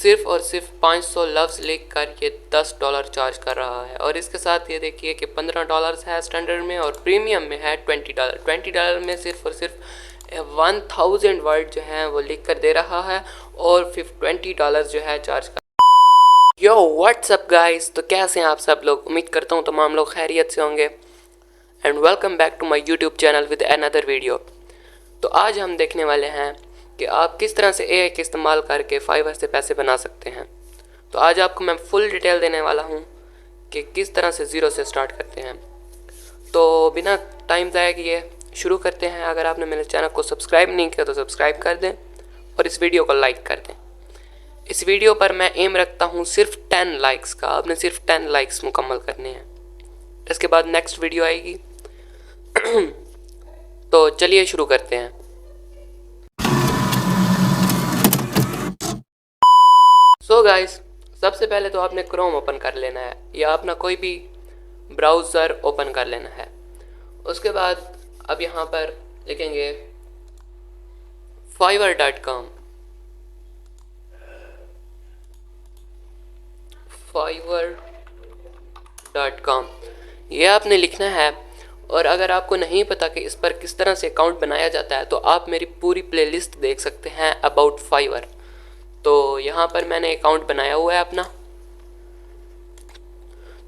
सिर्फ़ और सिर्फ 500 लफ्ज़ लिख कर ये $10 चार्ज कर रहा है। और इसके साथ ये देखिए कि $15 है स्टैंडर्ड में और प्रीमियम में है $20। $20 में सिर्फ़ और सिर्फ 1000 वर्ड जो हैं वो लिख कर दे रहा है और फिर $20 जो है चार्ज कर। यो व्हाट्सअप गाइस, तो कैसे हैं आप सब लोग। उम्मीद करता हूँ तमाम लोग खैरियत से होंगे and welcome back to my YouTube channel with another video. तो आज हम देखने वाले हैं कि आप किस तरह से एआई का इस्तेमाल करके फाइवर से पैसे बना सकते हैं। तो आज आपको मैं फुल डिटेल देने वाला हूँ कि किस तरह से ज़ीरो से स्टार्ट करते हैं। तो बिना टाइम ज़ाया किए शुरू करते हैं। अगर आपने मेरे चैनल को सब्सक्राइब नहीं किया तो सब्सक्राइब कर दें और इस वीडियो को लाइक कर दें। इस वीडियो पर मैं एम रखता हूँ सिर्फ 10 लाइक्स का। आपने सिर्फ 10 लाइक्स मुकम्मल करने हैं, इसके बाद नेक्स्ट वीडियो आएगी। तो चलिए शुरू करते हैं। सो गाइस, सबसे पहले तो आपने क्रोम ओपन कर लेना है या अपना कोई भी ब्राउज़र ओपन कर लेना है। उसके बाद अब यहाँ पर लिखेंगे fiverr.com। fiverr.com ये आपने लिखना है। और अगर आपको नहीं पता कि इस पर किस तरह से अकाउंट बनाया जाता है तो आप मेरी पूरी प्लेलिस्ट देख सकते हैं अबाउट फाइवर। तो यहाँ पर मैंने अकाउंट बनाया हुआ है अपना।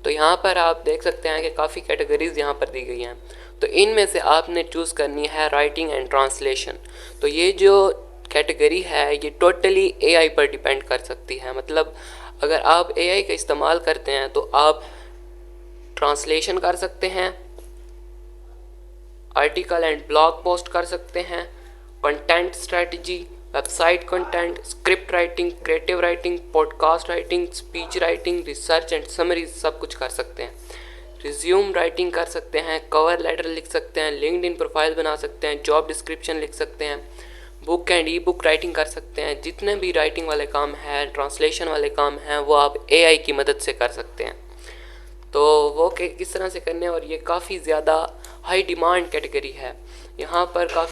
तो यहाँ पर आप देख सकते हैं कि काफ़ी कैटेगरीज यहाँ पर दी गई हैं। तो इनमें से आपने चूज़ करनी है राइटिंग एंड ट्रांसलेशन। तो ये जो कैटेगरी है ये टोटली एआई पर डिपेंड कर सकती है। मतलब अगर आप एआई का इस्तेमाल करते हैं तो आप ट्रांसलेशन कर सकते हैं, आर्टिकल एंड ब्लॉग पोस्ट कर सकते हैं, content strategy, website content, script writing, creative writing, podcast writing, speech writing, research and summaries सब कुछ कर सकते हैं। रिज्यूम राइटिंग कर सकते हैं, कवर लेटर लिख सकते हैं, लिंक्डइन प्रोफाइल बना सकते हैं, जॉब डिस्क्रिप्शन लिख सकते हैं, book and E book writing कर सकते हैं। जितने भी राइटिंग वाले काम हैं, ट्रांसलेशन वाले काम हैं, वो आप एआई की मदद से कर सकते हैं। तो वो किस तरह से करने, और ये काफ़ी ज़्यादा हाई डिमांड कैटेगरी है। यहाँ पर काफ़ी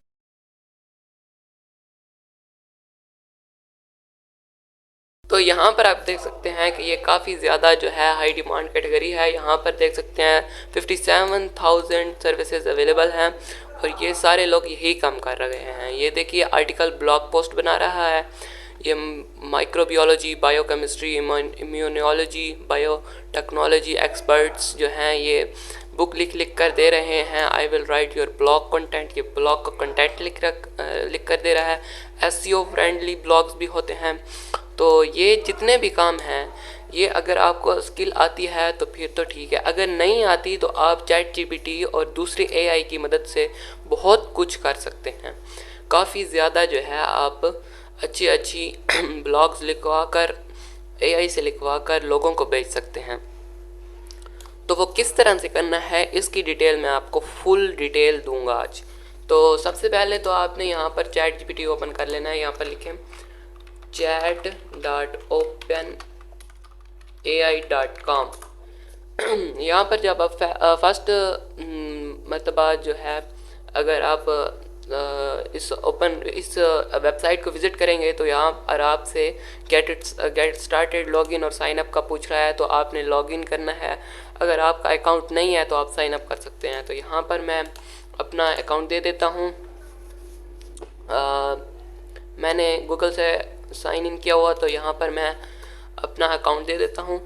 तो यहाँ पर आप देख सकते हैं कि ये काफ़ी ज़्यादा जो है हाई डिमांड कैटेगरी है। यहाँ पर देख सकते हैं 57,000 सर्विसेज अवेलेबल हैं और ये सारे लोग यही काम कर रहे हैं। ये देखिए आर्टिकल ब्लॉग पोस्ट बना रहा है, ये microbiology, biochemistry, immunology, biotechnology experts जो हैं ये बुक लिख कर दे रहे हैं। I will write your blog content, ये ब्लॉग का कंटेंट लिख कर दे रहा है। एसईओ फ्रेंडली ब्लॉग्स भी होते हैं। तो ये जितने भी काम हैं ये अगर आपको स्किल आती है तो फिर तो ठीक है, अगर नहीं आती तो आप चैट जीपीटी और दूसरी एआई की मदद से बहुत कुछ कर सकते हैं। काफ़ी ज़्यादा जो है आप अच्छी ब्लॉग्स लिखवा कर एआई से लिखवा कर लोगों को भेज सकते हैं। तो वो किस तरह से करना है इसकी डिटेल मैं आपको फुल डिटेल दूंगा आज। तो सबसे पहले तो आपने यहाँ पर चैट जीपीटी ओपन कर लेना है। यहाँ पर लिखें chat.openai.com। यहाँ पर जब आप फर्स्ट मरतबा जो है अगर आप इस वेबसाइट को विज़िट करेंगे तो यहाँ पर आपसे गेट स्टार्टेड लॉगिन और साइन अप का पूछ रहा है। तो आपने लॉगिन करना है। अगर आपका अकाउंट नहीं है तो आप साइन अप कर सकते हैं। तो यहाँ पर मैं अपना अकाउंट दे देता हूँ। मैंने गूगल से साइन इन किया हुआ तो यहाँ पर मैं अपना अकाउंट दे देता हूँ।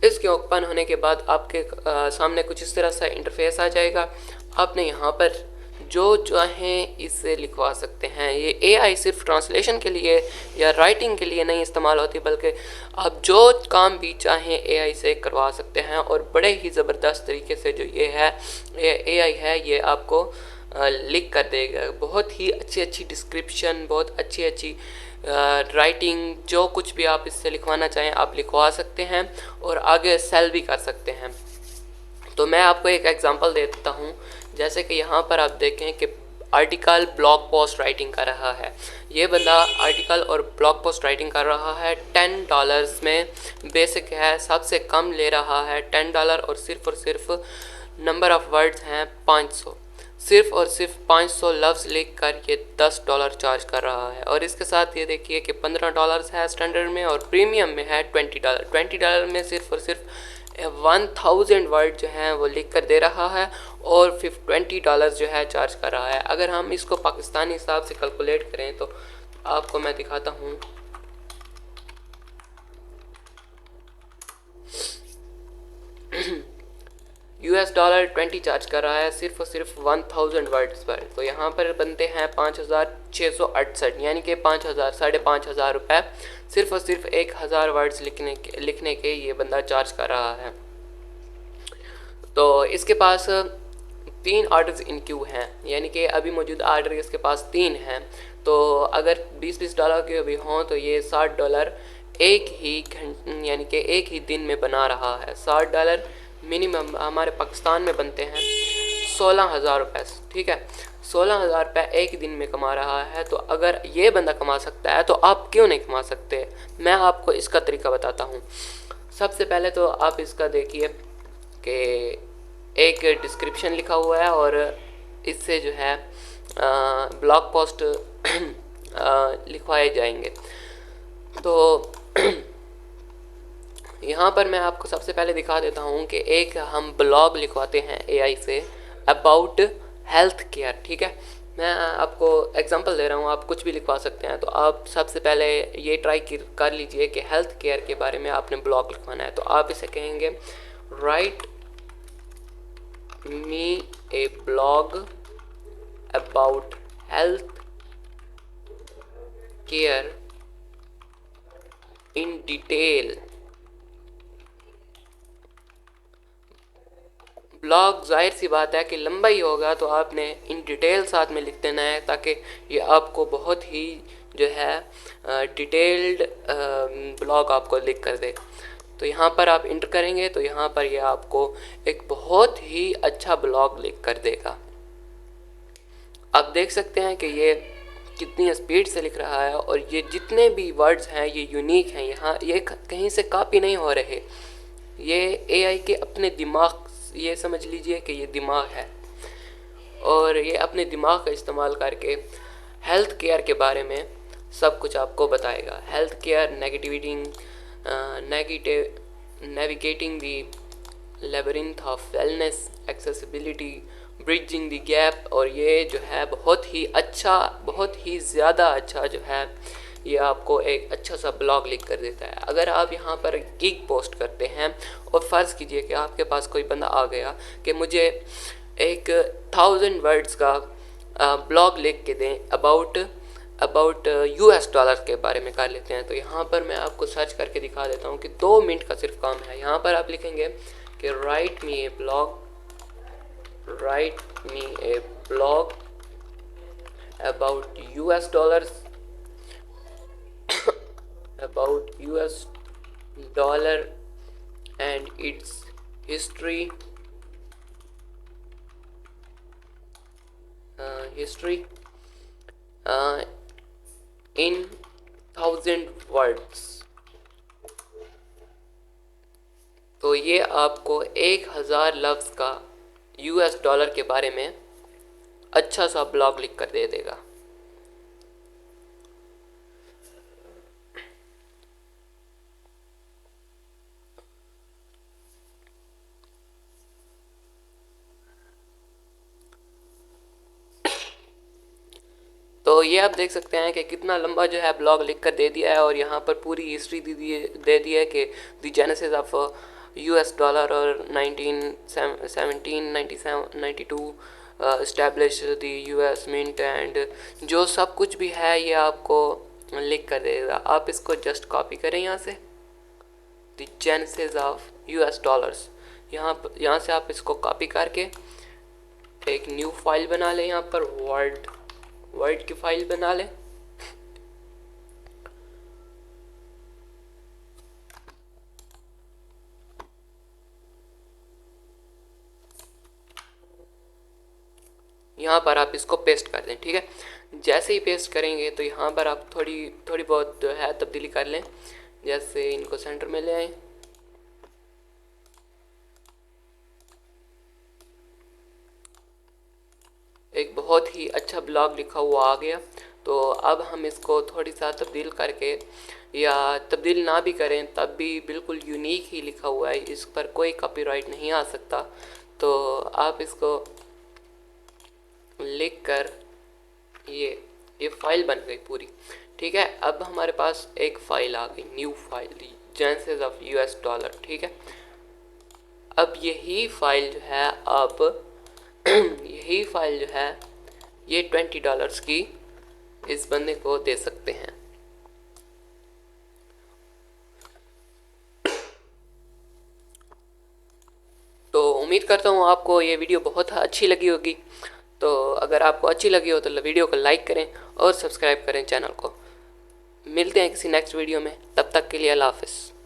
इसके ओपन होने के बाद आपके सामने कुछ इस तरह सा इंटरफेस आ जाएगा। आपने यहाँ पर जो चाहें इससे लिखवा सकते हैं। ये एआई सिर्फ ट्रांसलेशन के लिए या राइटिंग के लिए नहीं इस्तेमाल होती, बल्कि आप जो काम भी चाहें एआई से करवा सकते हैं। और बड़े ही ज़बरदस्त तरीके से जो ये एआई है ये आपको लिख कर देगा। बहुत ही अच्छी डिस्क्रिप्शन, बहुत अच्छी राइटिंग, जो कुछ भी आप इससे लिखवाना चाहें आप लिखवा सकते हैं और आगे सेल भी कर सकते हैं। तो मैं आपको एक एग्जांपल दे देता हूँ। जैसे कि यहाँ पर आप देखें कि आर्टिकल ब्लॉग पोस्ट राइटिंग कर रहा है। ये बंदा आर्टिकल और ब्लॉग पोस्ट राइटिंग कर रहा है $10 में। बेसिक है, सबसे कम ले रहा है $10 और सिर्फ नंबर ऑफ़ वर्ड्स हैं 500। सिर्फ और सिर्फ 500 लफ्ज़ लिख कर ये $10 चार्ज कर रहा है। और इसके साथ ये देखिए कि $15 है स्टैंडर्ड में और प्रीमियम में है $20। $20 में सिर्फ और सिर्फ 1000 वर्ड जो हैं वो लिख कर दे रहा है और फिर $20 जो है चार्ज कर रहा है। अगर हम इसको पाकिस्तानी हिसाब से कैलकुलेट करें तो आपको मैं दिखाता हूँ। $20 20 चार्ज कर रहा है सिर्फ और सिर्फ 1000 वर्ड्स पर। तो यहाँ पर बनते हैं 5668, यानी कि 5000 5,500 रुपये सिर्फ और सिर्फ 1000 वर्ड्स लिखने के ये बंदा चार्ज कर रहा है। तो इसके पास 3 ऑर्डर्स इन क्यू हैं, यानी कि अभी मौजूदा ऑर्डर इसके पास 3 हैं। तो अगर $20 के भी हों तो ये $60 एक ही घंटे यानी कि एक ही दिन में बना रहा है। $60 मिनिमम हमारे पाकिस्तान में बनते हैं 16,000 रुपये। ठीक है, 16,000 रुपये एक दिन में कमा रहा है। तो अगर ये बंदा कमा सकता है तो आप क्यों नहीं कमा सकते? मैं आपको इसका तरीका बताता हूँ। सबसे पहले तो आप इसका देखिए कि एक डिस्क्रिप्शन लिखा हुआ है और इससे जो है ब्लॉग पोस्ट लिखवाए जाएंगे। तो यहाँ पर मैं आपको सबसे पहले दिखा देता हूँ कि एक हम ब्लॉग लिखवाते हैं AI say about health care. ठीक है, मैं आपको एग्जांपल दे रहा हूँ, आप कुछ भी लिखवा सकते हैं। तो आप सबसे पहले ये ट्राई कर लीजिए कि हेल्थ केयर के बारे में आपने ब्लॉग लिखवाना है। तो आप इसे कहेंगे right me A blog about health care in detail. Blog जाहिर सी बात है कि लंबा ही होगा, तो आपने इन डिटेल साथ में लिख देना है ताकि ये आपको बहुत ही जो है डिटेल्ड ब्लॉग आपको लिख कर दे। तो यहाँ पर आप इंटर करेंगे तो यहाँ पर ये आपको एक बहुत ही अच्छा ब्लॉग लिख कर देगा। आप देख सकते हैं कि ये कितनी स्पीड से लिख रहा है और ये जितने भी वर्ड्स हैं ये यूनिक हैं। यहाँ ये कहीं से कॉपी नहीं हो रहे, ये एआई के अपने दिमाग, ये समझ लीजिए कि ये दिमाग है और ये अपने दिमाग का इस्तेमाल करके हेल्थ केयर के बारे में सब कुछ आपको बताएगा। Health care navigating the labyrinth of wellness accessibility bridging the gap. और ये जो है बहुत ही अच्छा, बहुत ही ज़्यादा अच्छा जो है ये आपको एक अच्छा सा ब्लॉग लिख कर देता है। अगर आप यहाँ पर गिग पोस्ट करते हैं और फ़र्ज़ कीजिए कि आपके पास कोई बंदा आ गया कि मुझे एक 1000 वर्ड्स का ब्लॉग लिख के दें अबाउट $US के बारे में कर लेते हैं। तो यहाँ पर मैं आपको सर्च करके दिखा देता हूँ कि 2 मिनट का सिर्फ काम है। यहाँ पर आप लिखेंगे कि right me A blog about US dollar and its history in 1000 words। तो ये आपको 1000 लफ्ज़ का $US के बारे में अच्छा सा ब्लॉग लिख कर दे देगा। तो ये आप देख सकते हैं कि कितना लंबा जो है ब्लॉग लिख कर दे दिया है और यहाँ पर पूरी हिस्ट्री दे दी है कि द जेनेसिस ऑफ $US और 1992 establish the US mint and जो सब कुछ भी है ये आपको लिख कर देगा। आप इसको जस्ट कॉपी करें यहाँ से, द जेनेसिस ऑफ $US। यहाँ से आप इसको कॉपी करके एक न्यू फाइल बना लें, यहाँ पर वर्ड की फाइल बना लें। यहाँ पर आप इसको पेस्ट कर दें। ठीक है, जैसे ही पेस्ट करेंगे तो यहाँ पर आप थोड़ी बहुत जो है तब्दीली कर लें। जैसे इनको सेंटर में ले आएं, एक बहुत ही अच्छा ब्लॉग लिखा हुआ आ गया। तो अब हम इसको थोड़ी सा तब्दील करके, या तब्दील ना भी करें तब भी बिल्कुल यूनिक ही लिखा हुआ है, इस पर कोई कॉपीराइट नहीं आ सकता। तो आप इसको लिख कर, ये फाइल बन गई पूरी। ठीक है, अब हमारे पास एक फ़ाइल आ गई, न्यू फाइल जेंसेस ऑफ $। ठीक है, अब यही फाइल जो है, अब यही फाइल जो है ये $20 की इस बंदे को दे सकते हैं। तो उम्मीद करता हूँ आपको ये वीडियो बहुत अच्छी लगी होगी। तो अगर आपको अच्छी लगी हो तो वीडियो को लाइक करें और सब्सक्राइब करें चैनल को। मिलते हैं किसी नेक्स्ट वीडियो में, तब तक के लिए अल्लाह हाफ़िज़।